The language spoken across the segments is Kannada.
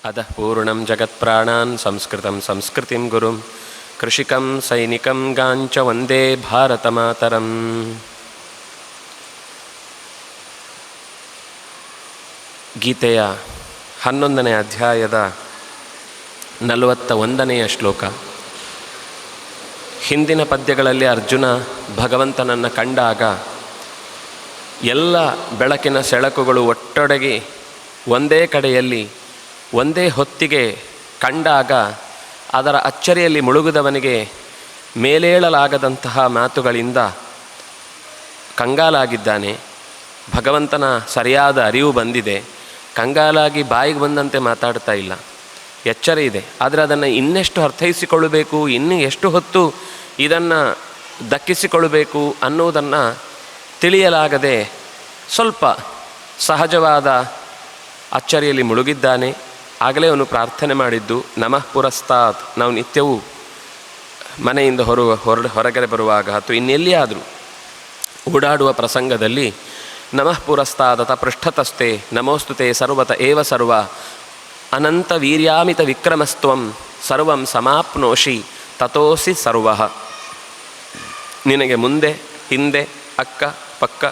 ಅತಃ ಪೂರ್ಣಂ ಜಗತ್ಪ್ರಾಣಾನ್ ಸಂಸ್ಕೃತಂ ಸಂಸ್ಕೃತಿಂ ಗುರುಂ ಕೃಷಿಕಂ ಸೈನಿಕಂ ಗಾಂಚ ವಂದೇ ಭಾರತಮಾತರಂ. ಗೀತೆಯ 11ನೇ ಅಧ್ಯಾಯದ 41ನೆಯ ಶ್ಲೋಕ. ಹಿಂದಿನ ಪದ್ಯಗಳಲ್ಲಿ ಅರ್ಜುನ ಭಗವಂತನನ್ನು ಕಂಡಾಗ ಎಲ್ಲ ಬೆಳಕಿನ ಸೆಳಕುಗಳು ಒಟ್ಟೊಡಗಿ ಒಂದೇ ಕಡೆಯಲ್ಲಿ ಒಂದೇ ಹೊತ್ತಿಗೆ ಕಂಡಾಗ ಅದರ ಅಚ್ಚರಿಯಲ್ಲಿ ಮುಳುಗಿದವನಿಗೆ ಮೇಲೇಳಲಾಗದಂತಹ ಮಾತುಗಳಿಂದ ಕಂಗಾಲಾಗಿದ್ದಾನೆ. ಭಗವಂತನ ಸರಿಯಾದ ಅರಿವು ಬಂದಿದೆ. ಕಂಗಾಲಾಗಿ ಬಾಯಿಗೆ ಬಂದಂತೆ ಮಾತಾಡ್ತಾ ಇಲ್ಲ, ಎಚ್ಚರ ಇದೆ. ಆದರೆ ಅದನ್ನು ಇನ್ನೆಷ್ಟು ಅರ್ಥೈಸಿಕೊಳ್ಳಬೇಕು, ಇನ್ನು ಎಷ್ಟು ಹೊತ್ತು ಇದನ್ನು ದಕ್ಕಿಸಿಕೊಳ್ಳಬೇಕು ಅನ್ನುವುದನ್ನು ತಿಳಿಯಲಾಗದೆ ಸ್ವಲ್ಪ ಸಹಜವಾದ ಅಚ್ಚರಿಯಲ್ಲಿ ಮುಳುಗಿದ್ದಾನೆ. ಆಗಲೇ ಅವನು ಪ್ರಾರ್ಥನೆ ಮಾಡಿದ್ದು ನಮಃ ಪುರಸ್ತಾತ್. ನಾವು ನಿತ್ಯವೂ ಮನೆಯಿಂದ ಹೊರಗಡೆ ಬರುವಾಗ ಅಥವಾ ಇನ್ನೆಲ್ಲಿಯಾದರೂ ಓಡಾಡುವ ಪ್ರಸಂಗದಲ್ಲಿ ನಮಃ ಪುರಸ್ತಾದತ ಪೃಷ್ಠತಸ್ತೆ ನಮೋಸ್ತುತೆ ಸರ್ವತ ಏವ ಸರ್ವ ಅನಂತ ವೀರ್ಯಾಮಿತ ವಿಕ್ರಮಸ್ತ್ವಂ ಸರ್ವಂ ಸಮಾಪ್ನೋಷಿ ತತೋಸಿ ಸರ್ವಃ. ನಿನಗೆ ಮುಂದೆ ಹಿಂದೆ ಅಕ್ಕ ಪಕ್ಕ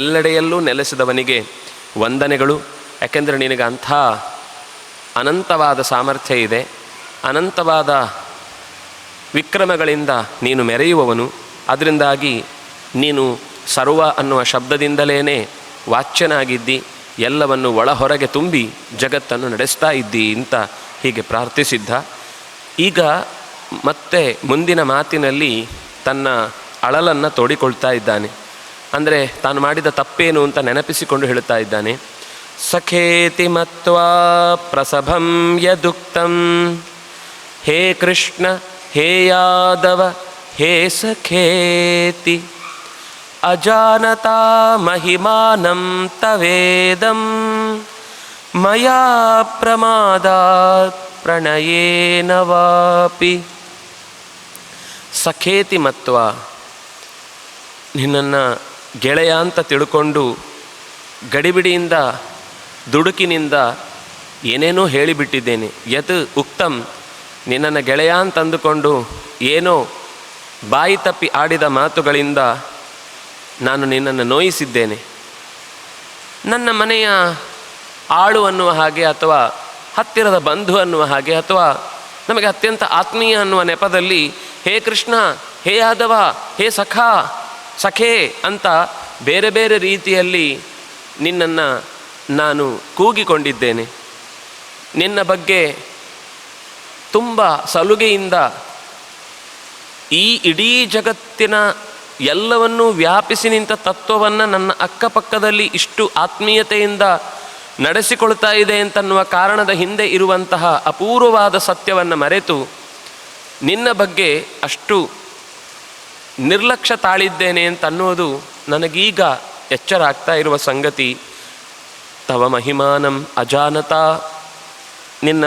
ಎಲ್ಲೆಡೆಯಲ್ಲೂ ನೆಲೆಸಿದವನಿಗೆ ವಂದನೆಗಳು. ಯಾಕೆಂದರೆ ನಿನಗೆ ಅಂಥ ಅನಂತವಾದ ಸಾಮರ್ಥ್ಯ ಇದೆ, ಅನಂತವಾದ ವಿಕ್ರಮಗಳಿಂದ ನೀನು ಮೆರೆಯುವವನು. ಅದರಿಂದಾಗಿ ನೀನು ಸರ್ವ ಅನ್ನುವ ಶಬ್ದದಿಂದಲೇ ವಾಚ್ಯನಾಗಿದ್ದಿ, ಎಲ್ಲವನ್ನು ಒಳ ಹೊರಗೆ ತುಂಬಿ ಜಗತ್ತನ್ನು ನಡೆಸ್ತಾ ಇದ್ದಿ ಅಂತ ಹೀಗೆ ಪ್ರಾರ್ಥಿಸಿದ್ದ. ಈಗ ಮತ್ತೆ ಮುಂದಿನ ಮಾತಿನಲ್ಲಿ ತನ್ನ ಅಳಲನ್ನು ತೋಡಿಕೊಳ್ತಾ ಇದ್ದಾನೆ. ಅಂದರೆ ತಾನು ಮಾಡಿದ ತಪ್ಪೇನು ಅಂತ ನೆನಪಿಸಿಕೊಂಡು ಹೇಳುತ್ತಾ ಇದ್ದಾನೆ. ಸಖೇತಿ ಮತ್ವಾ ಪ್ರಸಭಂ ಯದುಕ್ತಂ ಹೇ ಕೃಷ್ಣ ಹೇ ಯಾದವ ಹೇ ಸಖೇತಿ ಅಜಾನತಾ ಮಹಿಮಾನಂ ತವೇದಂ ಮಯಾ ಪ್ರಮಾದಾತ್ ಪ್ರಣಯೇನ ವಾಪಿ. ಸಖೇತಿ ಮತ್ವ, ನಿನ್ನನ್ನು ಗೆಳೆಯ ಅಂತ ತಿಳ್ಕೊಂಡು ಗಡಿಬಿಡಿಯಿಂದ ದುಡುಕಿನಿಂದ ಏನೇನೋ ಹೇಳಿಬಿಟ್ಟಿದ್ದೇನೆ. ಯತ್ ಉಕ್ತಂ, ನಿನ್ನನ್ನು ಗೆಳೆಯ ಅಂತಂದುಕೊಂಡು ಏನೋ ಬಾಯಿ ತಪ್ಪಿ ಆಡಿದ ಮಾತುಗಳಿಂದ ನಾನು ನಿನ್ನನ್ನು ನೋಯಿಸಿದ್ದೇನೆ. ನನ್ನ ಮನೆಯ ಆಳು ಅನ್ನುವ ಹಾಗೆ ಅಥವಾ ಹತ್ತಿರದ ಬಂಧು ಅನ್ನುವ ಹಾಗೆ ಅಥವಾ ನಮಗೆ ಅತ್ಯಂತ ಆತ್ಮೀಯ ಅನ್ನುವ ನೆಪದಲ್ಲಿ ಹೇ ಕೃಷ್ಣ ಹೇ ಯಾದವ ಹೇ ಸಖೇ ಅಂತ ಬೇರೆ ಬೇರೆ ರೀತಿಯಲ್ಲಿ ನಿನ್ನನ್ನು ನಾನು ಕೂಗಿಕೊಂಡಿದ್ದೇನೆ. ನಿನ್ನ ಬಗ್ಗೆ ತುಂಬ ಸಲುಗೆಯಿಂದ ಈ ಇಡೀ ಜಗತ್ತಿನ ಎಲ್ಲವನ್ನೂ ವ್ಯಾಪಿಸಿ ನಿಂತ ತತ್ವವನ್ನು ನನ್ನ ಅಕ್ಕಪಕ್ಕದಲ್ಲಿ ಇಷ್ಟು ಆತ್ಮೀಯತೆಯಿಂದ ನಡೆಸಿಕೊಳ್ತಾ ಇದೆ ಅಂತನ್ನುವ ಕಾರಣದ ಹಿಂದೆ ಇರುವಂತಹ ಅಪೂರ್ವವಾದ ಸತ್ಯವನ್ನು ಮರೆತು ನಿನ್ನ ಬಗ್ಗೆ ಅಷ್ಟು ನಿರ್ಲಕ್ಷ್ಯ ತಾಳಿದ್ದೇನೆ ಅಂತನ್ನುವುದು ನನಗೀಗ ಎಚ್ಚರ ಆಗ್ತಾ ಇರುವ ಸಂಗತಿ. ತವ ಮಹಿಮಾನಂ ಅಜಾನತಾ, ನಿನ್ನ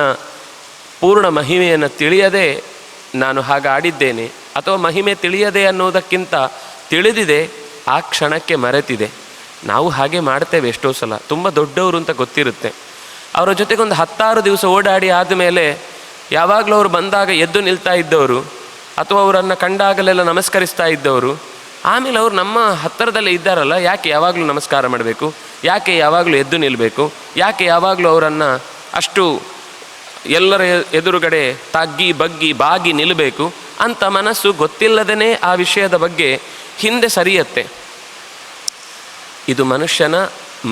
ಪೂರ್ಣ ಮಹಿಮೆಯನ್ನು ತಿಳಿಯದೆ ನಾನು ಹಾಗಾಡಿದ್ದೇನೆ, ಅಥವಾ ಮಹಿಮೆ ತಿಳಿಯದೆ ಅನ್ನೋದಕ್ಕಿಂತ ತಿಳಿದಿದೆ, ಆ ಕ್ಷಣಕ್ಕೆ ಮರೆತಿದೆ. ನಾವು ಹಾಗೆ ಮಾಡ್ತೇವೆ ಎಷ್ಟೋ ಸಲ. ತುಂಬ ದೊಡ್ಡವರು ಅಂತ ಗೊತ್ತಿರುತ್ತೆ, ಅವರ ಜೊತೆಗೊಂದು 10 ದಿವಸ ಓಡಾಡಿ ಆದಮೇಲೆ ಯಾವಾಗಲೂ ಅವರು ಬಂದಾಗ ಎದ್ದು ನಿಲ್ತಾ ಇದ್ದವರು ಅಥವಾ ಅವರನ್ನು ಕಂಡಾಗಲೆಲ್ಲ ನಮಸ್ಕರಿಸ್ತಾ ಇದ್ದವರು, ಆಮೇಲೆ ಅವರು ನಮ್ಮ ಹತ್ತಿರದಲ್ಲೇ ಇದ್ದಾರಲ್ಲ, ಯಾಕೆ ಯಾವಾಗಲೂ ನಮಸ್ಕಾರ ಮಾಡಬೇಕು, ಯಾಕೆ ಯಾವಾಗಲೂ ಎದ್ದು ನಿಲ್ಲಬೇಕು, ಯಾಕೆ ಯಾವಾಗಲೂ ಅವರನ್ನು ಅಷ್ಟು ಎಲ್ಲರ ಎದುರುಗಡೆ ತಗ್ಗಿ ಬಗ್ಗಿ ಬಾಗಿ ನಿಲ್ಲಬೇಕು ಅಂತ ಮನಸ್ಸು ಗೊತ್ತಿಲ್ಲದೇ ಆ ವಿಷಯದ ಬಗ್ಗೆ ಹಿಂದೆ ಸರಿಯತ್ತೆ. ಇದು ಮನುಷ್ಯನ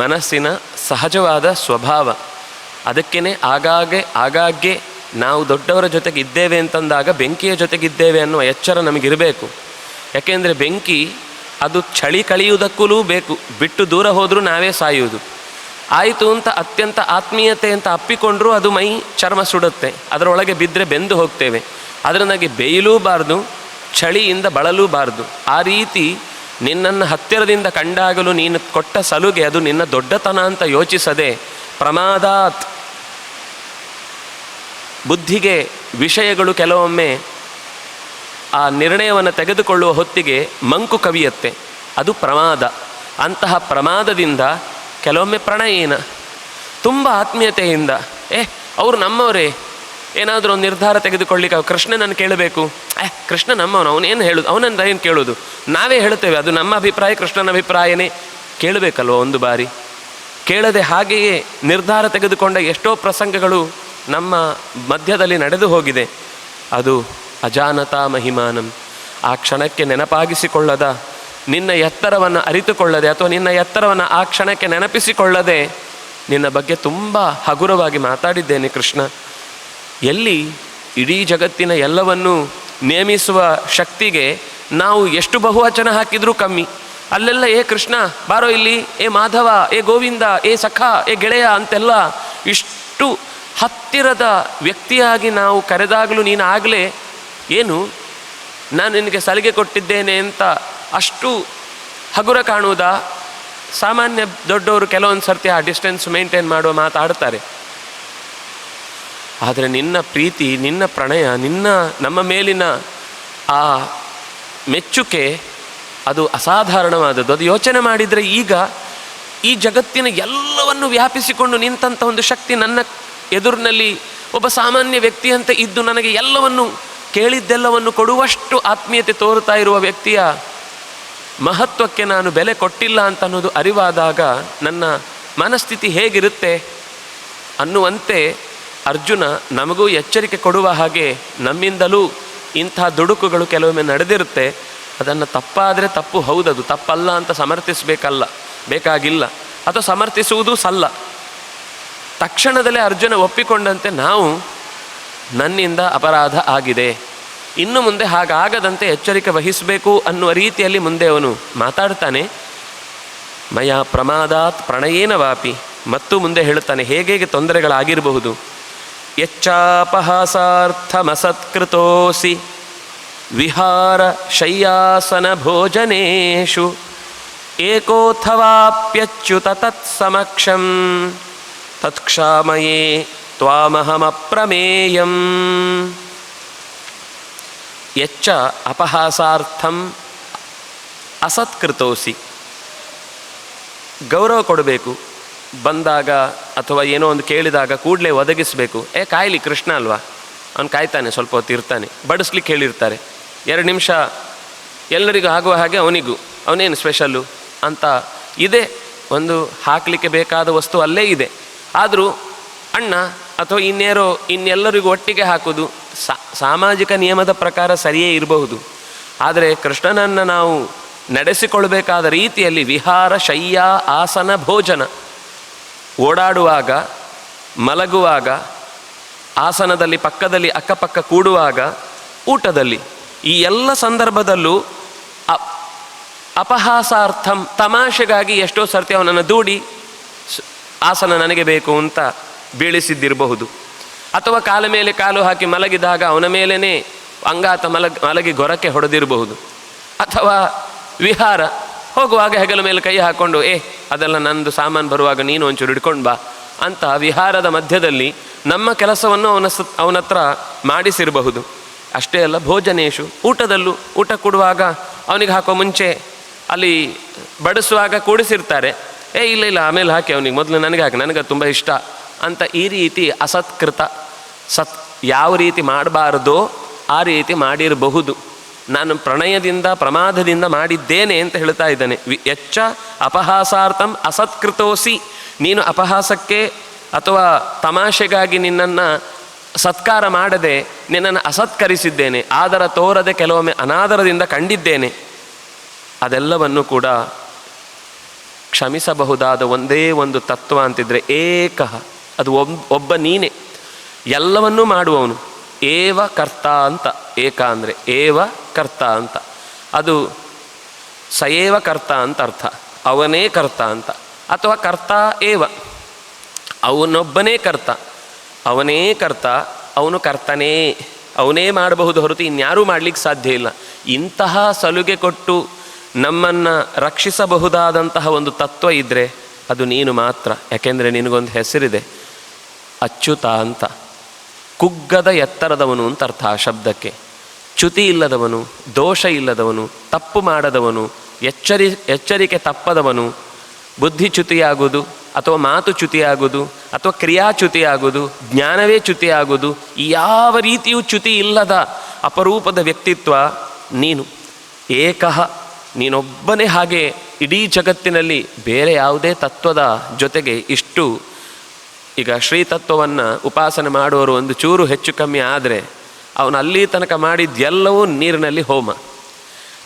ಮನಸ್ಸಿನ ಸಹಜವಾದ ಸ್ವಭಾವ. ಅದಕ್ಕೇ ಆಗಾಗ್ಗೆ ನಾವು ದೊಡ್ಡವರ ಜೊತೆಗೆ ಇದ್ದೇವೆ ಅಂತಂದಾಗ ಬೆಂಕಿಯ ಜೊತೆಗಿದ್ದೇವೆ ಅನ್ನುವ ಎಚ್ಚರ ನಮಗಿರಬೇಕು. ಯಾಕೆಂದರೆ ಬೆಂಕಿ ಅದು ಚಳಿ ಕಳೆಯುವುದಕ್ಕೂ ಬೇಕು, ಬಿಟ್ಟು ದೂರ ಹೋದರೂ ನಾವೇ ಸಾಯುವುದು. ಆಯಿತು ಅಂತ ಅತ್ಯಂತ ಆತ್ಮೀಯತೆ ಅಂತ ಅಪ್ಪಿಕೊಂಡ್ರೂ ಅದು ಮೈ ಚರ್ಮ ಸುಡುತ್ತೆ, ಅದರೊಳಗೆ ಬಿದ್ದರೆ ಬೆಂದು ಹೋಗ್ತೇವೆ. ಅದರಿಂದಾಗಿ ಬೇಯಲೂಬಾರ್ದು, ಚಳಿಯಿಂದ ಬಳಲೂಬಾರ್ದು. ಆ ರೀತಿ ನಿನ್ನನ್ನು ಹತ್ತಿರದಿಂದ ಕಂಡಾಗಲೂ ನೀನು ಕೊಟ್ಟ ಸಲುಗೆ ಅದು ನಿನ್ನ ದೊಡ್ಡತನ ಅಂತ ಯೋಚಿಸದೆ ಪ್ರಮಾದಾತ್, ಬುದ್ಧಿಗೆ ವಿಷಯಗಳು ಕೆಲವೊಮ್ಮೆ ಆ ನಿರ್ಣಯವನ್ನು ತೆಗೆದುಕೊಳ್ಳುವ ಹೊತ್ತಿಗೆ ಮಂಕು ಕವಿಯತ್ತೆ, ಅದು ಪ್ರಮಾದ. ಅಂತಹ ಪ್ರಮಾದದಿಂದ ಕೆಲವೊಮ್ಮೆ ಪ್ರಣಯೇನ, ತುಂಬ ಆತ್ಮೀಯತೆಯಿಂದ ಅವರು ನಮ್ಮವರೇ, ಏನಾದರೂ ಒಂದು ನಿರ್ಧಾರ ತೆಗೆದುಕೊಳ್ಳಿಕ್ಕೆ ಕೃಷ್ಣನನ್ನು ಕೇಳಬೇಕು. ಕೃಷ್ಣ ನಮ್ಮವನು, ಅವನೇನು ಹೇಳೋದು, ಅವನನ್ನು ಏನು ಕೇಳೋದು, ನಾವೇ ಹೇಳ್ತೇವೆ, ಅದು ನಮ್ಮ ಅಭಿಪ್ರಾಯ, ಕೃಷ್ಣನ ಅಭಿಪ್ರಾಯನೇ ಕೇಳಬೇಕಲ್ವ ಒಂದು ಬಾರಿ. ಕೇಳದೆ ಹಾಗೆಯೇ ನಿರ್ಧಾರ ತೆಗೆದುಕೊಂಡ ಎಷ್ಟೋ ಪ್ರಸಂಗಗಳು ನಮ್ಮ ಮಧ್ಯದಲ್ಲಿ ನಡೆದು ಹೋಗಿದೆ. ಅದು ಅಜಾನತಾ ಮಹಿಮಾನಂ. ಆ ಕ್ಷಣಕ್ಕೆ ನೆನಪಾಗಿಸಿಕೊಳ್ಳದ, ನಿನ್ನ ಎತ್ತರವನ್ನು ಅರಿತುಕೊಳ್ಳದೆ ಅಥವಾ ನಿನ್ನ ಎತ್ತರವನ್ನು ಆ ಕ್ಷಣಕ್ಕೆ ನೆನಪಿಸಿಕೊಳ್ಳದೆ ನಿನ್ನ ಬಗ್ಗೆ ತುಂಬ ಹಗುರವಾಗಿ ಮಾತಾಡಿದ್ದೇನೆ ಕೃಷ್ಣ. ಎಲ್ಲಿ ಇಡೀ ಜಗತ್ತಿನ ಎಲ್ಲವನ್ನೂ ನೇಮಿಸುವ ಶಕ್ತಿಗೆ ನಾವು ಎಷ್ಟು ಬಹುವಚನ ಹಾಕಿದರೂ ಕಮ್ಮಿ. ಅಲ್ಲೆಲ್ಲ ಏ ಕೃಷ್ಣ ಬಾರೋ ಇಲ್ಲಿ, ಏ ಮಾಧವ, ಏ ಗೋವಿಂದ, ಏ ಸಖ, ಏ ಗೆಳೆಯ ಅಂತೆಲ್ಲ ಇಷ್ಟು ಹತ್ತಿರದ ವ್ಯಕ್ತಿಯಾಗಿ ನಾವು ಕರೆದಾಗಲೂ ನೀನು ಆಗಲೇ ಏನು ನಾನು ನಿನಗೆ ಸಲಿಗೆ ಕೊಟ್ಟಿದ್ದೇನೆ ಅಂತ ಅಷ್ಟು ಹಗುರ ಕಾಣುವುದಾ? ಸಾಮಾನ್ಯ ದೊಡ್ಡವರು ಕೆಲವೊಂದು ಸರ್ತಿ ಆ ಡಿಸ್ಟೆನ್ಸ್ ಮೇಂಟೈನ್ ಮಾಡುವ ಮಾತಾಡ್ತಾರೆ. ಆದರೆ ನಿನ್ನ ಪ್ರೀತಿ, ನಿನ್ನ ಪ್ರಣಯ, ನಮ್ಮ ಮೇಲಿನ ಆ ಮೆಚ್ಚುಗೆ ಅದು ಅಸಾಧಾರಣವಾದದ್ದು. ಅದು ಯೋಚನೆ ಮಾಡಿದರೆ ಈಗ ಈ ಜಗತ್ತಿನ ಎಲ್ಲವನ್ನು ವ್ಯಾಪಿಸಿಕೊಂಡು ನಿಂತಹ ಒಂದು ಶಕ್ತಿ ನನ್ನ ಎದುರಿನಲ್ಲಿ ಒಬ್ಬ ಸಾಮಾನ್ಯ ವ್ಯಕ್ತಿಯಂತೆ ಇದ್ದು ನನಗೆ ಎಲ್ಲವನ್ನು ಕೇಳಿದ್ದೆಲ್ಲವನ್ನು ಕೊಡುವಷ್ಟು ಆತ್ಮೀಯತೆ ತೋರುತ್ತಾ ಇರುವ ವ್ಯಕ್ತಿಯ ಮಹತ್ವಕ್ಕೆ ನಾನು ಬೆಲೆ ಕೊಟ್ಟಿಲ್ಲ ಅಂತ ಅನ್ನೋದು ಅರಿವಾದಾಗ ನನ್ನ ಮನಸ್ಥಿತಿ ಹೇಗಿರುತ್ತೆ ಅನ್ನುವಂತೆ ಅರ್ಜುನ ನಮಗೂ ಎಚ್ಚರಿಕೆ ಕೊಡುವ ಹಾಗೆ ನಮ್ಮಿಂದಲೂ ಇಂಥ ದುಡುಕುಗಳು ಕೆಲವೊಮ್ಮೆ ನಡೆದಿರುತ್ತೆ. ಅದನ್ನು ತಪ್ಪಾದರೆ ತಪ್ಪು, ಹೌದದು ತಪ್ಪಲ್ಲ ಅಂತ ಬೇಕಾಗಿಲ್ಲ, ಅಥವಾ ಸಮರ್ಥಿಸುವುದೂ ಸಲ್ಲ. ತಕ್ಷಣದಲ್ಲೇ ಅರ್ಜುನ ಒಪ್ಪಿಕೊಂಡಂತೆ ನಾವು ನನ್ನಿಂದ ಅಪರಾಧ ಆಗಿದೆ, ಇನ್ನು ಮುಂದೆ ಹಾಗಾಗದಂತೆ ಎಚ್ಚರಿಕೆ ವಹಿಸಬೇಕು ಅನ್ನುವ ರೀತಿಯಲ್ಲಿ ಮುಂದೆ ಅವನು ಮಾತಾಡ್ತಾನೆ. ಮಯಾ ಪ್ರಮಾದಾತ್ ಪ್ರಣಯೇನ ವಾಪಿ, ಮತ್ತು ಮುಂದೆ ಹೇಳುತ್ತಾನೆ ಹೇಗೆ ತೊಂದರೆಗಳಾಗಿರಬಹುದು. ಯಚ್ಚಾಪಹಾಸಾರ್ಥಮಸತ್ಕೃತೋಸಿ ವಿಹಾರ ಶಯ್ಯಾಸನ ಭೋಜನೇಶು ಏಕೋಥವಾಪ್ಯಚ್ಯುತ ತತ್ಸಮಕ್ಷಂ ತತ್ಕ್ಷಾಮಯೇ ತ್ವಾಮಹಮಪ್ರಮೇಯಂ. ಯಚ್ಚ ಅಪಹಾಸಾರ್ಥಂ ಅಸತ್ಕೃತೋಸಿ, ಗೌರವ ಕೊಡಬೇಕು. ಬಂದಾಗ ಅಥವಾ ಏನೋ ಒಂದು ಕೇಳಿದಾಗ ಕೂಡಲೇ ಒದಗಿಸಬೇಕು. ಕಾಯಲಿ ಕೃಷ್ಣ ಅಲ್ವಾ, ಅವನು ಕಾಯ್ತಾನೆ, ಸ್ವಲ್ಪ ಹೊತ್ತು ಇರ್ತಾನೆ, ಬಡಿಸ್ಲಿಕ್ಕೆ ಹೇಳಿರ್ತಾರೆ, 2 ನಿಮಿಷ ಎಲ್ಲರಿಗೂ ಆಗುವ ಹಾಗೆ ಅವನಿಗೂ ಅವನೇನು ಸ್ಪೆಷಲ್ಲು ಅಂತ ಇದೆ. ಒಂದು ಹಾಕಲಿಕ್ಕೆ ಬೇಕಾದ ವಸ್ತು ಅಲ್ಲೇ ಇದೆ. ಆದರೂ ಅಣ್ಣ ಅಥವಾ ಇನ್ನೆಲ್ಲರಿಗೂ ಒಟ್ಟಿಗೆ ಹಾಕೋದು ಸಾಮಾಜಿಕ ನಿಯಮದ ಪ್ರಕಾರ ಸರಿಯೇ ಇರಬಹುದು. ಆದರೆ ಕೃಷ್ಣನನ್ನು ನಾವು ನಡೆಸಿಕೊಳ್ಬೇಕಾದ ರೀತಿಯಲ್ಲಿ ವಿಹಾರ ಶಯ್ಯ ಆಸನ ಭೋಜನ, ಓಡಾಡುವಾಗ, ಮಲಗುವಾಗ, ಆಸನದಲ್ಲಿ ಪಕ್ಕದಲ್ಲಿ ಅಕ್ಕಪಕ್ಕ ಕೂಡುವಾಗ, ಊಟದಲ್ಲಿ, ಈ ಎಲ್ಲ ಸಂದರ್ಭದಲ್ಲೂ ಅಪಹಾಸಾರ್ಥಂ ತಮಾಷೆಗಾಗಿ ಎಷ್ಟೋ ಸರ್ತಿ ಅವನನ್ನು ದೂಡಿ ಆಸನ ನನಗೆ ಬೇಕು ಅಂತ ಬೀಳಿಸಿದ್ದಿರಬಹುದು. ಅಥವಾ ಕಾಲ ಮೇಲೆ ಕಾಲು ಹಾಕಿ ಮಲಗಿದಾಗ ಅವನ ಮೇಲೇ ಅಂಗಾತ ಮಲಗಿ ಗೊರಕ್ಕೆ ಹೊಡೆದಿರಬಹುದು. ಅಥವಾ ವಿಹಾರ ಹೋಗುವಾಗ ಹೆಗಲ ಮೇಲೆ ಕೈ ಹಾಕ್ಕೊಂಡು ಅದೆಲ್ಲ ನಂದು ಸಾಮಾನು ಬರುವಾಗ ನೀನು ಒಂಚೂರು ಹಿಡ್ಕೊಂಡು ಬಾ ಅಂತ ವಿಹಾರದ ಮಧ್ಯದಲ್ಲಿ ನಮ್ಮ ಕೆಲಸವನ್ನು ಅವನ ಹತ್ರ ಮಾಡಿಸಿರಬಹುದು. ಅಷ್ಟೇ ಅಲ್ಲ, ಭೋಜನೇಶು, ಊಟದಲ್ಲೂ, ಊಟ ಕೊಡುವಾಗ ಅವನಿಗೆ ಹಾಕೋ ಮುಂಚೆ ಅಲ್ಲಿ ಬಡಿಸುವಾಗ ಕೂಡಿಸಿರ್ತಾರೆ. ಇಲ್ಲ ಆಮೇಲೆ ಹಾಕಿ ಅವನಿಗೆ, ಮೊದಲು ನನಗೆ ಹಾಕಿ, ನನಗೆ ತುಂಬ ಇಷ್ಟ ಅಂತ ಈ ರೀತಿ ಅಸತ್ಕೃತ, ಯಾವ ರೀತಿ ಮಾಡಬಾರ್ದೋ ಆ ರೀತಿ ಮಾಡಿರಬಹುದು. ನಾನು ಪ್ರಣಯದಿಂದ ಪ್ರಮಾದದಿಂದ ಮಾಡಿದ್ದೇನೆ ಅಂತ ಹೇಳ್ತಾ ಇದ್ದಾನೆ. ಯಚ್ಚ ಅಪಹಾಸಾರ್ಥಂ ಅಸತ್ಕೃತೋಸಿ, ನೀನು ಅಪಹಾಸಕ್ಕೆ ಅಥವಾ ತಮಾಷೆಗಾಗಿ ನಿನ್ನನ್ನು ಸತ್ಕಾರ ಮಾಡದೆ ನಿನ್ನನ್ನು ಅಸತ್ಕರಿಸಿದ್ದೇನೆ, ಆದರ ತೋರದೆ ಕೆಲವೊಮ್ಮೆ ಅನಾದರದಿಂದ ಕಂಡಿದ್ದೇನೆ. ಅದೆಲ್ಲವನ್ನು ಕೂಡ ಕ್ಷಮಿಸಬಹುದಾದ ಒಂದೇ ಒಂದು ತತ್ವ ಅಂತಿದ್ರೆ ಏಕಃ, ಅದು ಒಬ್ಬ ನೀನೇ, ಎಲ್ಲವನ್ನೂ ಮಾಡುವವನು. ಏವ ಕರ್ತ ಅಂತ, ಏಕ ಅಂದರೆ ಏವ ಕರ್ತ ಅಂತ, ಅದು ಸಯೇವ ಕರ್ತ ಅಂತ ಅರ್ಥ, ಅವನೇ ಕರ್ತ ಅಂತ. ಅಥವಾ ಕರ್ತ ಏವ, ಅವನೊಬ್ಬನೇ ಕರ್ತ, ಅವನೇ ಕರ್ತ, ಅವನು ಕರ್ತನೇ, ಅವನೇ ಮಾಡಬಹುದು ಹೊರತು ಇನ್ಯಾರೂ ಮಾಡಲಿಕ್ಕೆ ಸಾಧ್ಯ ಇಲ್ಲ. ಇಂತಹ ಸಲುಗೆ ಕೊಟ್ಟು ನಮ್ಮನ್ನು ರಕ್ಷಿಸಬಹುದಾದಂತಹ ಒಂದು ತತ್ವ ಇದ್ದರೆ ಅದು ನೀನು ಮಾತ್ರ. ಯಾಕೆಂದರೆ ನಿನಗೊಂದು ಹೆಸರಿದೆ, ಅಚ್ಯುತ ಅಂತ. ಕುಗ್ಗದ ಎತ್ತರದವನು ಅಂತ ಅರ್ಥ ಆ ಶಬ್ದಕ್ಕೆ. ಚ್ಯುತಿ ಇಲ್ಲದವನು, ದೋಷ ಇಲ್ಲದವನು, ತಪ್ಪು ಮಾಡದವನು, ಎಚ್ಚರಿಕೆ ತಪ್ಪದವನು, ಬುದ್ಧಿಚ್ಯುತಿಯಾಗುವುದು ಅಥವಾ ಮಾತು ಚ್ಯುತಿಯಾಗೋದು ಅಥವಾ ಕ್ರಿಯಾಚ್ಯುತಿಯಾಗೋದು, ಜ್ಞಾನವೇ ಚ್ಯುತಿಯಾಗೋದು, ಯಾವ ರೀತಿಯೂ ಚ್ಯುತಿ ಇಲ್ಲದ ಅಪರೂಪದ ವ್ಯಕ್ತಿತ್ವ ನೀನು. ಏಕಃ, ನೀನೊಬ್ಬನೇ. ಹಾಗೆ ಇಡೀ ಜಗತ್ತಿನಲ್ಲಿ ಬೇರೆ ಯಾವುದೇ ತತ್ವದ ಜೊತೆಗೆ ಇಷ್ಟು, ಈಗ ಶ್ರೀತತ್ವವನ್ನು ಉಪಾಸನೆ ಮಾಡುವವರು ಒಂದು ಚೂರು ಹೆಚ್ಚು ಕಮ್ಮಿ ಆದರೆ ಅವನು ಅಲ್ಲಿ ತನಕ ಮಾಡಿದ್ದೆಲ್ಲವೂ ನೀರಿನಲ್ಲಿ ಹೋಮ.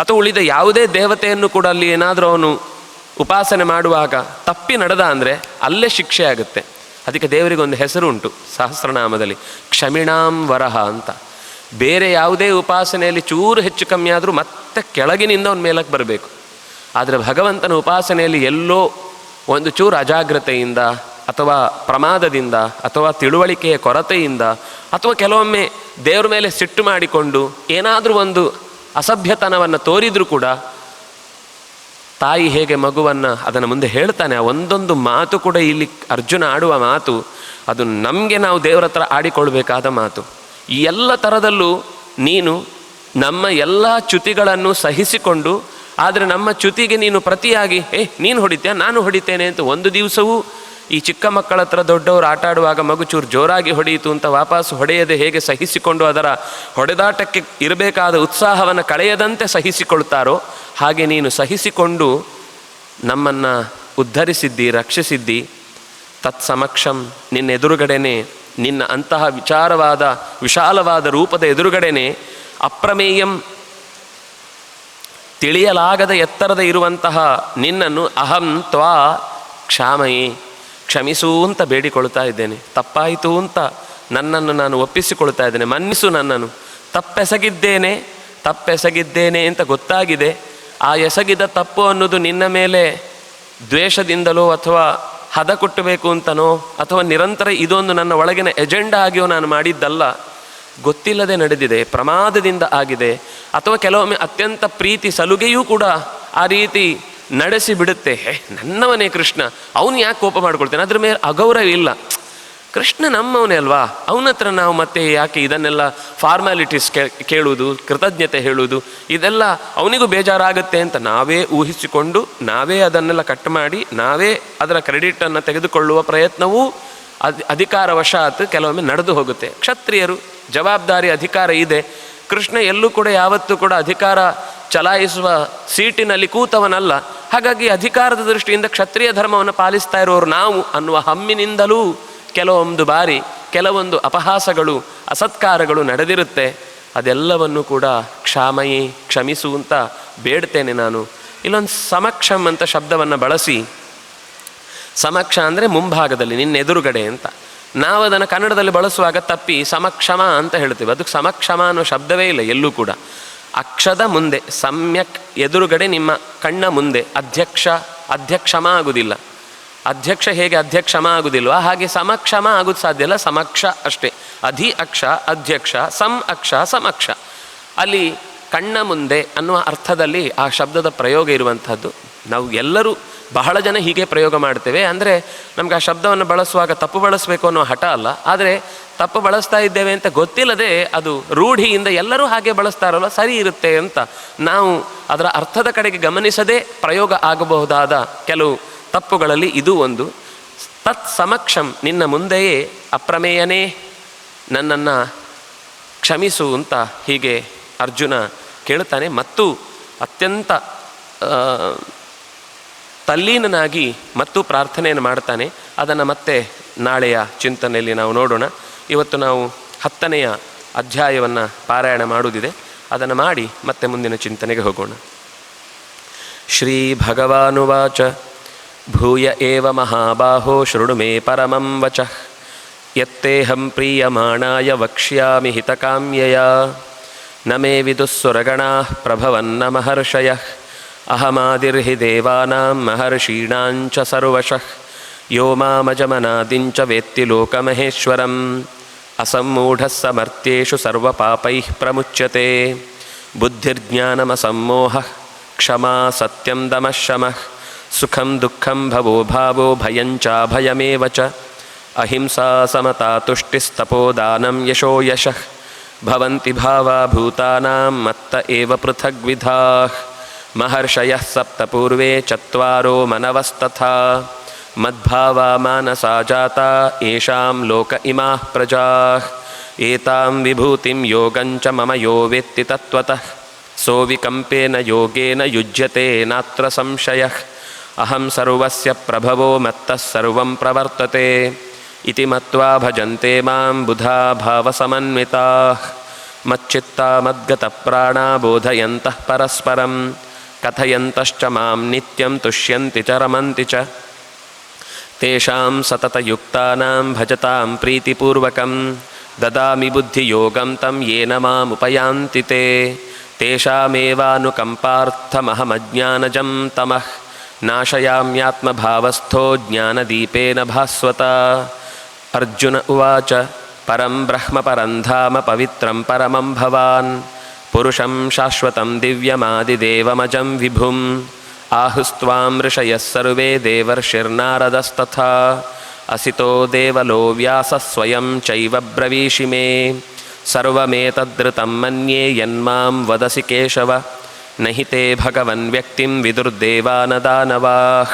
ಅಥವಾ ಉಳಿದ ಯಾವುದೇ ದೇವತೆಯನ್ನು ಕೂಡ ಅಲ್ಲಿ ಏನಾದರೂ ಅವನು ಉಪಾಸನೆ ಮಾಡುವಾಗ ತಪ್ಪಿ ನಡೆದ ಅಂದರೆ ಅಲ್ಲೇ ಶಿಕ್ಷೆ ಆಗುತ್ತೆ. ಅದಕ್ಕೆ ದೇವರಿಗೊಂದು ಹೆಸರು ಉಂಟು ಸಹಸ್ರನಾಮದಲ್ಲಿ, ಕ್ಷಮಿಣಾಂ ವರಹ ಅಂತ. ಬೇರೆ ಯಾವುದೇ ಉಪಾಸನೆಯಲ್ಲಿ ಚೂರು ಹೆಚ್ಚು ಕಮ್ಮಿ ಆದರೂ ಮತ್ತೆ ಕೆಳಗಿನಿಂದ ಅವನ ಮೇಲಕ್ಕೆ ಬರಬೇಕು. ಆದರೆ ಭಗವಂತನ ಉಪಾಸನೆಯಲ್ಲಿ ಎಲ್ಲೋ ಒಂದು ಚೂರು ಅಜಾಗ್ರತೆಯಿಂದ ಅಥವಾ ಪ್ರಮಾದದಿಂದ ಅಥವಾ ತಿಳುವಳಿಕೆಯ ಕೊರತೆಯಿಂದ ಅಥವಾ ಕೆಲವೊಮ್ಮೆ ದೇವರ ಮೇಲೆ ಸಿಟ್ಟು ಮಾಡಿಕೊಂಡು ಏನಾದರೂ ಒಂದು ಅಸಭ್ಯತನವನ್ನು ತೋರಿದರೂ ಕೂಡ ತಾಯಿ ಹೇಗೆ ಮಗುವನ್ನು ಅದನ್ನು ಮುಂದೆ ಹೇಳ್ತಾನೆ, ಆ ಒಂದೊಂದು ಮಾತು ಕೂಡ ಇಲ್ಲಿ ಅರ್ಜುನ ಆಡುವ ಮಾತು, ಅದು ನಮಗೆ ನಾವು ದೇವರ ಹತ್ರ ಆಡಿಕೊಳ್ಬೇಕಾದ ಮಾತು. ಈ ಎಲ್ಲ ಥರದಲ್ಲೂ ನೀನು ನಮ್ಮ ಎಲ್ಲ ಚ್ಯುತಿಗಳನ್ನು ಸಹಿಸಿಕೊಂಡು, ಆದರೆ ನಮ್ಮ ಚ್ಯುತಿಗೆ ನೀನು ಪ್ರತಿಯಾಗಿ ನೀನು ಹೊಡಿತೀಯ ನಾನು ಹೊಡಿತೇನೆ ಅಂತ ಒಂದು ದಿವಸವೂ ಈ ಚಿಕ್ಕ ಮಕ್ಕಳ ಹತ್ರ ದೊಡ್ಡವರು ಆಟ ಆಡುವಾಗ ಮಗು ಚೂರು ಜೋರಾಗಿ ಹೊಡೆಯಿತು ಅಂತ ವಾಪಸ್ಸು ಹೊಡೆಯದೆ ಹೇಗೆ ಸಹಿಸಿಕೊಂಡು ಅದರ ಹೊಡೆದಾಟಕ್ಕೆ ಇರಬೇಕಾದ ಉತ್ಸಾಹವನ್ನು ಕಳೆಯದಂತೆ ಸಹಿಸಿಕೊಳ್ತಾರೋ ಹಾಗೆ ನೀನು ಸಹಿಸಿಕೊಂಡು ನಮ್ಮನ್ನು ಉದ್ಧರಿಸಿದ್ದಿ, ರಕ್ಷಿಸಿದ್ದಿ. ತತ್ಸಮಕ್ಷಂ, ನಿನ್ನ ಎದುರುಗಡೆನೆ, ನಿನ್ನ ಅಂತಹ ವಿಶಾಲವಾದ ರೂಪದ ಎದುರುಗಡೆನೆ ಅಪ್ರಮೇಯಂ, ತಿಳಿಯಲಾಗದ ಎತ್ತರದ ಇರುವಂತಹ ನಿನ್ನನ್ನು ಅಹಂ ತ್ವಾ ಕ್ಷಾಮಯೇ, ಕ್ಷಮಿಸು ಅಂತ ಬೇಡಿಕೊಳ್ತಾ ಇದ್ದೇನೆ. ತಪ್ಪಾಯಿತು ಅಂತ ನನ್ನನ್ನು ನಾನು ಒಪ್ಪಿಸಿಕೊಳ್ತಾ ಇದ್ದೇನೆ, ಮನ್ನಿಸು ನನ್ನನ್ನು. ತಪ್ಪೆಸಗಿದ್ದೇನೆ ಅಂತ ಗೊತ್ತಾಗಿದೆ. ಆ ಎಸಗಿದ ತಪ್ಪು ಅನ್ನೋದು ನಿನ್ನ ಮೇಲೆ ದ್ವೇಷದಿಂದಲೋ ಅಥವಾ ಹದ ಕೊಟ್ಟಬೇಕು ಅಂತನೋ ಅಥವಾ ನಿರಂತರ ಇದೊಂದು ನನ್ನ ಒಳಗಿನ ಎಜೆಂಡಾ ಆಗಿಯೋ ನಾನು ಮಾಡಿದ್ದಲ್ಲ. ಗೊತ್ತಿಲ್ಲದೆ ನಡೆದಿದೆ, ಪ್ರಮಾದದಿಂದ ಆಗಿದೆ, ಅಥವಾ ಕೆಲವೊಮ್ಮೆ ಅತ್ಯಂತ ಪ್ರೀತಿ ಸಲುಗೆಯೂ ಕೂಡ ಆ ರೀತಿ ನಡೆಸಿ ಬಿಡುತ್ತೆ. ನನ್ನವನೇ ಕೃಷ್ಣ, ಅವನು ಯಾಕೆ ಕೋಪ ಮಾಡ್ಕೊಳ್ತೇನೆ, ಅದ್ರ ಮೇಲೆ ಅಗೌರವ ಇಲ್ಲ. ಕೃಷ್ಣ ನಮ್ಮವನೇ ಅಲ್ವಾ, ಅವನ ಹತ್ರ ನಾವು ಮತ್ತೆ ಯಾಕೆ ಇದನ್ನೆಲ್ಲ ಫಾರ್ಮ್ಯಾಲಿಟೀಸ್ ಕೇಳುವುದು, ಕೃತಜ್ಞತೆ ಹೇಳುವುದು, ಇದೆಲ್ಲ ಅವನಿಗೂ ಬೇಜಾರಾಗುತ್ತೆ ಅಂತ ನಾವೇ ಊಹಿಸಿಕೊಂಡು ನಾವೇ ಅದನ್ನೆಲ್ಲ ಕಟ್ ಮಾಡಿ ನಾವೇ ಅದರ ಕ್ರೆಡಿಟನ್ನು ತೆಗೆದುಕೊಳ್ಳುವ ಪ್ರಯತ್ನವೂ ಅಧಿಕಾರವಶಾತ್ ಕೆಲವೊಮ್ಮೆ ನಡೆದು ಹೋಗುತ್ತೆ. ಕ್ಷತ್ರಿಯರು ಜವಾಬ್ದಾರಿ ಅಧಿಕಾರ ಇದೆ. ಕೃಷ್ಣ ಎಲ್ಲೂ ಕೂಡ ಯಾವತ್ತೂ ಕೂಡ ಅಧಿಕಾರ ಚಲಾಯಿಸುವ ಸೀಟಿನಲ್ಲಿ ಕೂತವನಲ್ಲ. ಹಾಗಾಗಿ ಅಧಿಕಾರದ ದೃಷ್ಟಿಯಿಂದ ಕ್ಷತ್ರಿಯ ಧರ್ಮವನ್ನು ಪಾಲಿಸ್ತಾ ಇರೋರು ನಾವು ಅನ್ನುವ ಹಮ್ಮಿನಿಂದಲೂ ಕೆಲವೊಂದು ಬಾರಿ ಕೆಲವೊಂದು ಅಪಹಾಸಗಳು, ಅಸತ್ಕಾರಗಳು ನಡೆದಿರುತ್ತೆ. ಅದೆಲ್ಲವನ್ನು ಕೂಡ ಕ್ಷಾಮಯೇ, ಕ್ಷಮಿಸು ಅಂತ ಬೇಡ್ತೇನೆ ನಾನು. ಇಲ್ಲೊಂದು ಸಮಕ್ಷಂ ಅಂತ ಶಬ್ದವನ್ನು ಬಳಸಿ, ಸಮಕ್ಷ ಅಂದರೆ ಮುಂಭಾಗದಲ್ಲಿ, ನಿನ್ನ ಎದುರುಗಡೆ ಅಂತ. ನಾವು ಅದನ್ನು ಕನ್ನಡದಲ್ಲಿ ಬಳಸುವಾಗ ತಪ್ಪಿ ಸಮಕ್ಷಮ ಅಂತ ಹೇಳ್ತೀವಿ. ಅದಕ್ಕೆ ಸಮಕ್ಷಮ ಅನ್ನೋ ಶಬ್ದವೇ ಇಲ್ಲ ಎಲ್ಲೂ ಕೂಡ. ಅಕ್ಷದ ಮುಂದೆ, ಸಮ್ಯಕ್ ಎದುರುಗಡೆ, ನಿಮ್ಮ ಕಣ್ಣ ಮುಂದೆ. ಅಧ್ಯಕ್ಷಮ ಆಗುವುದಿಲ್ಲ. ಅಧ್ಯಕ್ಷ ಹೇಗೆ ಅಧ್ಯಕ್ಷಮ ಆಗುವುದಿಲ್ವ ಹಾಗೆ ಸಮಕ್ಷಮ ಆಗೋದು ಸಾಧ್ಯ ಇಲ್ಲ, ಸಮಕ್ಷ ಅಷ್ಟೇ. ಅಧಿ ಅಕ್ಷ ಅಧ್ಯಕ್ಷ, ಸಮ್ ಅಕ್ಷ ಸಮಕ್ಷ. ಅಲ್ಲಿ ಕಣ್ಣ ಮುಂದೆ ಅನ್ನುವ ಅರ್ಥದಲ್ಲಿ ಆ ಶಬ್ದದ ಪ್ರಯೋಗ ಇರುವಂಥದ್ದು. ನಾವು ಎಲ್ಲರೂ ಬಹಳ ಜನ ಹೀಗೆ ಪ್ರಯೋಗ ಮಾಡ್ತೇವೆ. ಅಂದರೆ ನಮ್ಗೆ ಆ ಶಬ್ದವನ್ನು ಬಳಸುವಾಗ ತಪ್ಪು ಬಳಸಬೇಕು ಅನ್ನೋ ಹಠ ಅಲ್ಲ, ಆದರೆ ತಪ್ಪು ಬಳಸ್ತಾ ಇದ್ದೇವೆ ಅಂತ ಗೊತ್ತಿಲ್ಲದೆ ಅದು ರೂಢಿಯಿಂದ ಎಲ್ಲರೂ ಹಾಗೆ ಬಳಸ್ತಾರಲ್ಲ, ಸರಿ ಇರುತ್ತೆ ಅಂತ ನಾವು ಅದರ ಅರ್ಥದ ಕಡೆಗೆ ಗಮನಿಸದೆ ಪ್ರಯೋಗ ಆಗಬಹುದಾದ ಕೆಲವು ತಪ್ಪುಗಳಲ್ಲಿ ಇದು ಒಂದು. ತತ್ ಸಮಕ್ಷಂ, ನಿನ್ನ ಮುಂದೆಯೇ ಅಪ್ರಮೇಯನೇ ನನ್ನನ್ನು ಕ್ಷಮಿಸು ಅಂತ ಹೀಗೆ ಅರ್ಜುನ ಕೇಳ್ತಾನೆ. ಮತ್ತು ಅತ್ಯಂತ ತಲ್ಲೀನನಾಗಿ ಮತ್ತು ಪ್ರಾರ್ಥನೆಯನ್ನು ಮಾಡ್ತಾನೆ. ಅದನ್ನು ಮತ್ತೆ ನಾಳೆಯ ಚಿಂತನೆಯಲ್ಲಿ ನಾವು ನೋಡೋಣ. ಇವತ್ತು ನಾವು 10ನೆಯ ಅಧ್ಯಾಯವನ್ನು ಪಾರಾಯಣ ಮಾಡುವುದಿದೆ, ಅದನ್ನು ಮಾಡಿ ಮತ್ತೆ ಮುಂದಿನ ಚಿಂತನೆಗೆ ಹೋಗೋಣ. ಶ್ರೀ ಭಗವಾನುವಾಚ ಭೂಯ ಏವ ಮಹಾಬಾಹೋ ಶೃಣು ಮೇ ಪರಮಂ ವಚಃ ಯತ್ತೇಹಂ ಪ್ರೀಯಮಾಣಾಯ ವಕ್ಷ್ಯಾಮಿ ಹಿತಕಾಮ್ಯಯ ನ ಮೇ ವಿದುಃಸುರಗಣಾಃ ಪ್ರಭವನ್ನ ಮಹರ್ಷಯಃ ಅಹಮಾದಿರ್ಹಿ ದೇವಾನಾಂ ಮಹರ್ಷೀಣಾಂಚ ಸರ್ವಶಃ ಯೋ ಮಾಮಜಮನಾದಿಂಚ ವೇತ್ತಿ ಲೋಕಮಹೇಶ್ವರಂ ಅಸಮ್ಮೂಢಃ ಸಮರ್ಥ್ಯೇಷು ಸರ್ವಪಾಪೈಃ ಪ್ರಮುಚ್ಯತೆ ಬುದ್ಧಿರ್ಜ್ಞಾನಮಸಮ್ಮೋಹಃ ಕ್ಷಮಾ ಸತ್ಯಂ ದಮಃ ಶಮಃ ಸುಖಂ ದುಃಖಂ ಭವೋ ಭಾವೋ ಭಯಂಚಾಭಯಮೇವ ಚ ಅಹಿಂಸಾ ಸಮತಾ ತುಷ್ಟಿಸ್ತಪೋದಾನಂ ಯಶೋ ಯಶಃ ಭವಂತಿ ಭಾವಾ ಭೂತಾನಾಂ ಮತ್ತ ಏವ ಪೃಥಗ್ವಿಧಾಃ ಮಹರ್ಷಯಃ ಸಪ್ತ ಪೂರ್ವೇ ಚತ್ವಾರೋ ಮನವಸ್ತಥಾ मद्भावा मानसा जाता येषां लोक इमाः प्रजाः एतां विभूतिं योगञ्च मम यो वेत्ति तत्त्वतः सोऽविकम्पेन योगेन युज्यते नात्र संशयः अहं सर्वस्य प्रभवो मत्तः सर्वं प्रवर्तते इति मत्वा भजन्ते मां बुधा भावसमन्विताः मच्चित्ता मद्गतप्राणा बोधयन्तः परस्परं कथयन्तश्च मां नित्यं तुष्यन्ति च रमन्ति च तेषां सततयुक्तानां भजतां प्रीतिपूर्वकं ददामि बुद्धियोगं तं येन मामुपयान्ति ते तेषामेवानुकम्पार्थमहमज्ञानजं तमः नाशयाम्यात्मभावस्थो ज्ञानदीपेन भास्वता। अर्जुन उवाच परं ब्रह्म परं धाम पवित्रं परमं भवान् पुरुषं शाश्वतं दिव्यमादिदेवमजं विभुम् आहुस्त्वां ऋषयः सर्वे देवर्षिर्नारदस्तथा असितो देवलो व्यासः स्वयं चैव ब्रवीषि मे सर्वमेतद्ऋतं मन्ये यन्मां वदसि केशव न हि ते भगवन् व्यक्तिं विदुर्देवानदानवाः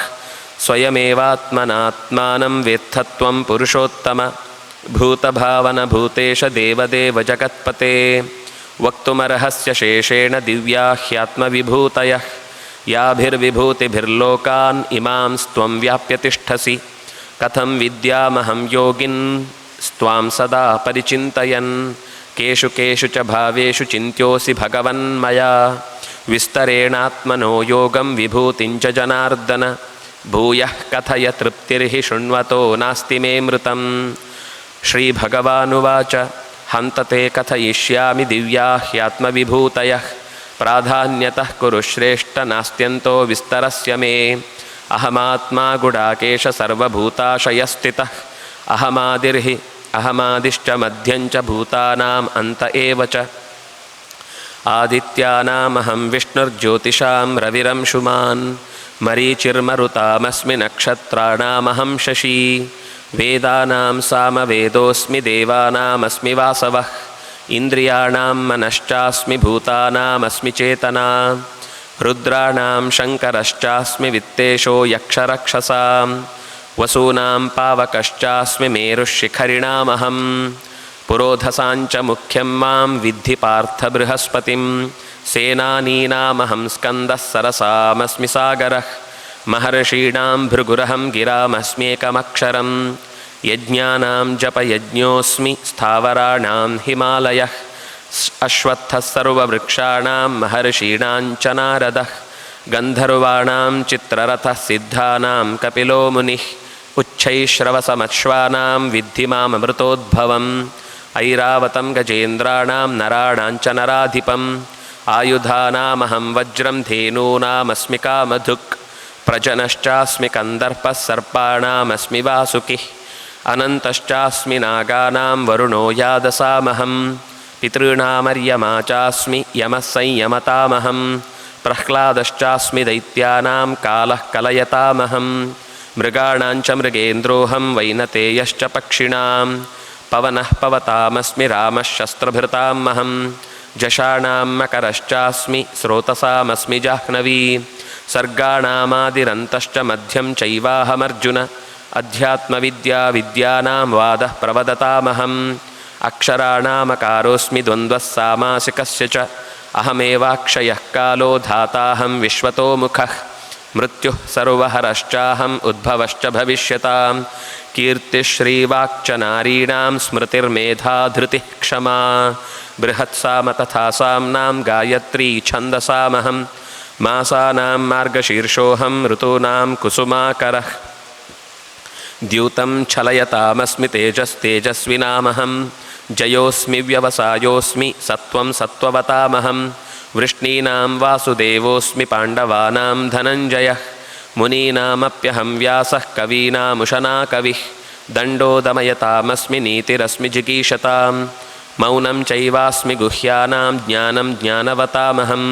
स्वयमेवात्मनात्मानं वेत्थत्वं पुरुषोत्तम भूतभावनभूतेश देवदेव जगत्पते वक्तुमर्हस्य शेषेण दिव्या ह्यात्मविभूतयः याभिर्विभूतिभिर्लोकान् इमांस्त्वं व्याप्य तिष्ठसि कथं विद्यामहं योगिन् स्त्वां सदा परिचिन्तयन् केषु केषु च भावेषु चिन्त्योऽसि भगवन्मया विस्तरेणात्मनो योगं विभूतिं च जनार्दन भूयः कथय तृप्तिर्हि शृण्वतो नास्ति मे मृतम्। श्रीभगवानुवाच हन्त ते कथयिष्यामि दिव्या ह्यात्मविभूतयः प्राधान्यतः कुरु श्रेष्ठ नास्त्यन्तो विस्तरस्य मे अहमात्मा गुडाकेश सर्वभूताशयस्थितः अहमादिर्हि अहमादिश्च मध्यञ्च भूतानाम् अन्त एव च आदित्यानामहं विष्णुर्ज्योतिषां रविरंशुमान् मरीचिर्मरुतामस्मि नक्षत्राणामहं शशी वेदानां सामवेदोऽस्मि देवानामस्मि वासवः इन्द्रियाणां मनश्चास्मि भूतानामस्मि चेतना रुद्राणां शङ्करश्चास्मि वित्तेशो यक्षरक्षसां वसूनां पावकश्चास्मि मेरुशिखरिणामहं पुरोधसाञ्च मुख्यं मां विद्धि पार्थ बृहस्पतिं सेनानीनामहं स्कन्दः सरसामस्मि सागरः महर्षीणां भृगुरहं गिरामस्म्येकमक्षरं यज्ञानां जपयज्ञोऽस्मि स्थावराणां हिमालयः अश्वत्थः सर्ववृक्षाणां महर्षीणां च नारदः गन्धर्वाणां चित्ररथः सिद्धानां कपिलो मुनिः उच्छैश्रवसमश्वानां विद्धि माममृतोद्भवम् ऐरावतं गजेन्द्राणां नराणां च नराधिपम् आयुधानामहं वज्रं धेनूनामस्मि कामधुक् प्रजनश्चास्मि कन्दर्पः सर्पाणामस्मि वासुकिः अनन्तश्चास्मि नागानां वरुणो यादसामहं पितॄणामर्यमा चास्मि यमः संयमतामहं प्रह्लादश्चास्मि दैत्यानां कालः कलयतामहं मृगाणां च मृगेन्द्रोऽहं वैनतेयश्च पक्षिणां पवनः पवतामस्मि रामः शस्त्रभृतामहं जषाणां मकरश्चास्मि स्रोतसामस्मि जाह्नवी सर्गाणामादिरन्तश्च मध्यं चैवाहमर्जुन अध्यात्मविद्या विद्यानां वादः प्रवदतामहम् अक्षराणामकारोऽस्मि द्वन्द्वः सामासिकस्य च अहमेवाक्षयः कालो धाताहं विश्वतोमुखः मृत्युः सर्वहरश्चाहम् उद्भवश्च भविष्यतां कीर्तिश्रीवाक्च नारीणां स्मृतिर्मेधा धृतिः क्षमा बृहत्साम तथा साम्नां गायत्री छन्दसामहं मासानां मार्गशीर्षोऽहं ऋतूनां कुसुमाकरः द्यूतं छलयतामस्मि तेजस्तेजस्विनामहं जयोऽस्मि व्यवसायोऽस्मि सत्त्वं सत्त्ववतामहं वृष्णीनां वासुदेवोऽस्मि पाण्डवानां धनञ्जयः मुनीनामप्यहं व्यासः कवीनामुशना कविः दण्डो दमयतामस्मि नीतिरस्मि जिगीषतां मौनं चैवास्मि गुह्यानां ज्ञानं ज्ञानवतामहं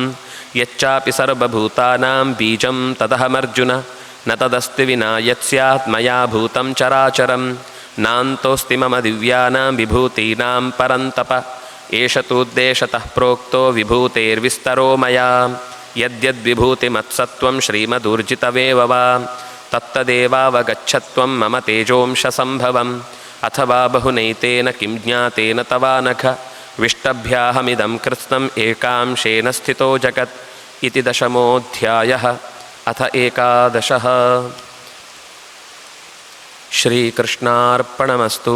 यच्चापि सर्वभूतानां बीजं तदहमर्जुन न तदस्ति विना यत् स्यात् मया भूतं चराचरं नान्तोऽस्ति मम दिव्यानां विभूतीनां परन्तप एष तूद्देशतः प्रोक्तो विभूतेर्विस्तरो मया यद्यद्विभूतिमत्सत्त्वं श्रीमदूर्जितमेव वा तत्तदेवावगच्छत्वं मम तेजोंशसम्भवम् अथवा बहुनैतेन किं ज्ञातेन तवानघ विष्टभ्याहमिदं कृत्स्नम् एकांशेन स्थितो जगत् इति 10मोऽध्यायः। अथ 11। श्रीकृष्णार्पणमस्तु।